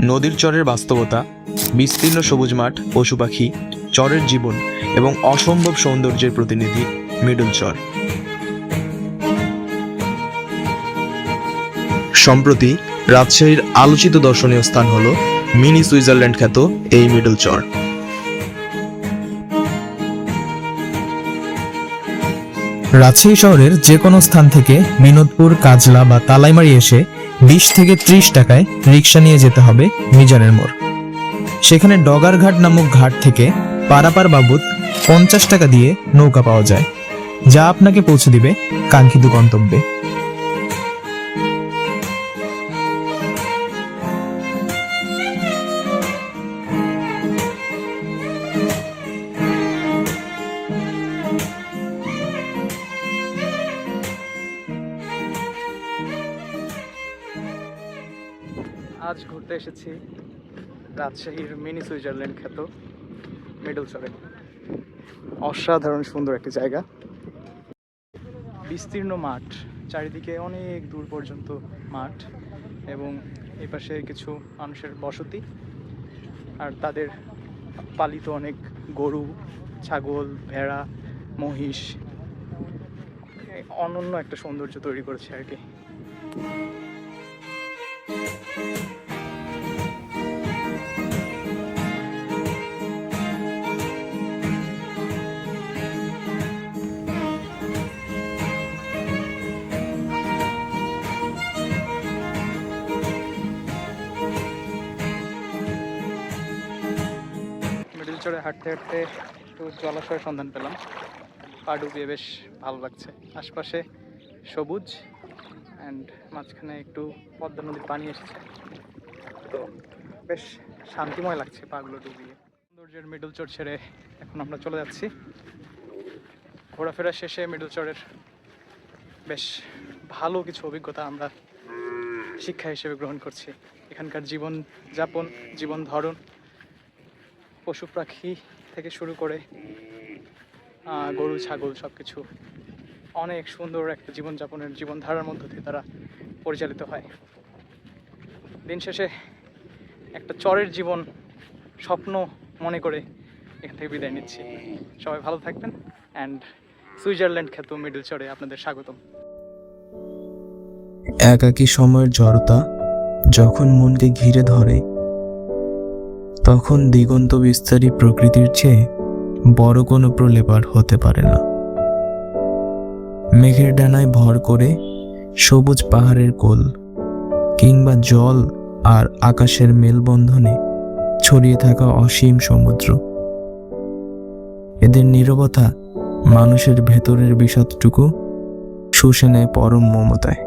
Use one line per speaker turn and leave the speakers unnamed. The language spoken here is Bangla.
নদীর চরের বাস্তবতা, বিস্তীর্ণ সবুজ মাঠ, পশু পাখি, চরের জীবন এবং অসম্ভব সৌন্দর্যের প্রতিনিধি মিডল চর। সম্প্রতি রাজশাহীর আলোচিত দর্শনীয় স্থান হল মিনি সুইজারল্যান্ড খ্যাত এই মিডল চর।
রাজশাহী শহরের যে কোনো স্থান থেকে বিনোদপুর, কাজলা বা তালাইমারি এসে 20 থেকে 30 টাকায় রিক্সা নিয়ে যেতে হবে মিজানের মোড়। সেখানে ডগারঘাট নামক ঘাট থেকে পারাপার বাবদ 50 টাকা দিয়ে নৌকা পাওয়া যায়, যা আপনাকে পৌঁছে দিবে কাঙ্ক্ষিত গন্তব্যে।
আজ ঘুরতে এসেছি রাজশাহীর মিনি সুইজারল্যান্ড খ্যাত মিডল চরে। অসাধারণ সুন্দর একটি জায়গা, বিস্তীর্ণ মাঠ, চারিদিকে অনেক দূর পর্যন্ত মাঠ এবং এই পাশে কিছু মানুষের বসতি আর তাদের পালিত অনেক গরু, ছাগল, ভেড়া, মহিষ। অনন্য একটা সৌন্দর্য তৈরি করেছে আর কি। মিডল চরে হাঁটতে হাঁটতে একটু জলাশয়ের সন্ধান পেলাম। পা ডুবিয়ে বেশ ভালো লাগছে। আশপাশে সবুজ অ্যান্ড মাঝখানে একটু পদ্মা নদীর পানি এসেছে, তো বেশ শান্তিময় লাগছে পাগুলো ডুবিয়ে। সৌন্দর্যের মিডল চর ছেড়ে এখন আমরা চলে যাচ্ছি। ঘোরাফেরা শেষে মিডল চরের বেশ ভালো কিছু অভিজ্ঞতা আমরা শিক্ষা হিসেবে গ্রহণ করছি। এখানকার জীবনযাপন, জীবন ধরন, পশু পাখি থেকে শুরু করে গরু, ছাগল সব কিছু অনেক সুন্দর একটা জীবনযাপনের জীবনধারার মধ্য দিয়ে তারা পরিচালিত হয়। দিন শেষে একটা চরের জীবন স্বপ্ন মনে করে এখান থেকে বিদায় নিচ্ছি। সবাই ভালো থাকবেন অ্যান্ড সুইজারল্যান্ড খ্যাত মিডল চরে আপনাদের স্বাগতম।
একাকী সময়ের জড়তা যখন মনকে ঘিরে ধরে, তখন দিগন্ত বিস্তারী প্রকৃতির চেয়ে বড় কোনো প্রলেপ আর হতে পারে না। মেঘের ডানায় ভর করে সবুজ পাহাড়ের কোল কিংবা জল আর আকাশের মেলবন্ধনে ছড়িয়ে থাকা অসীম সমুদ্র, এদের নীরবতা মানুষের ভেতরের বিষাদটুকু শুষে নেয় পরম মমতায়।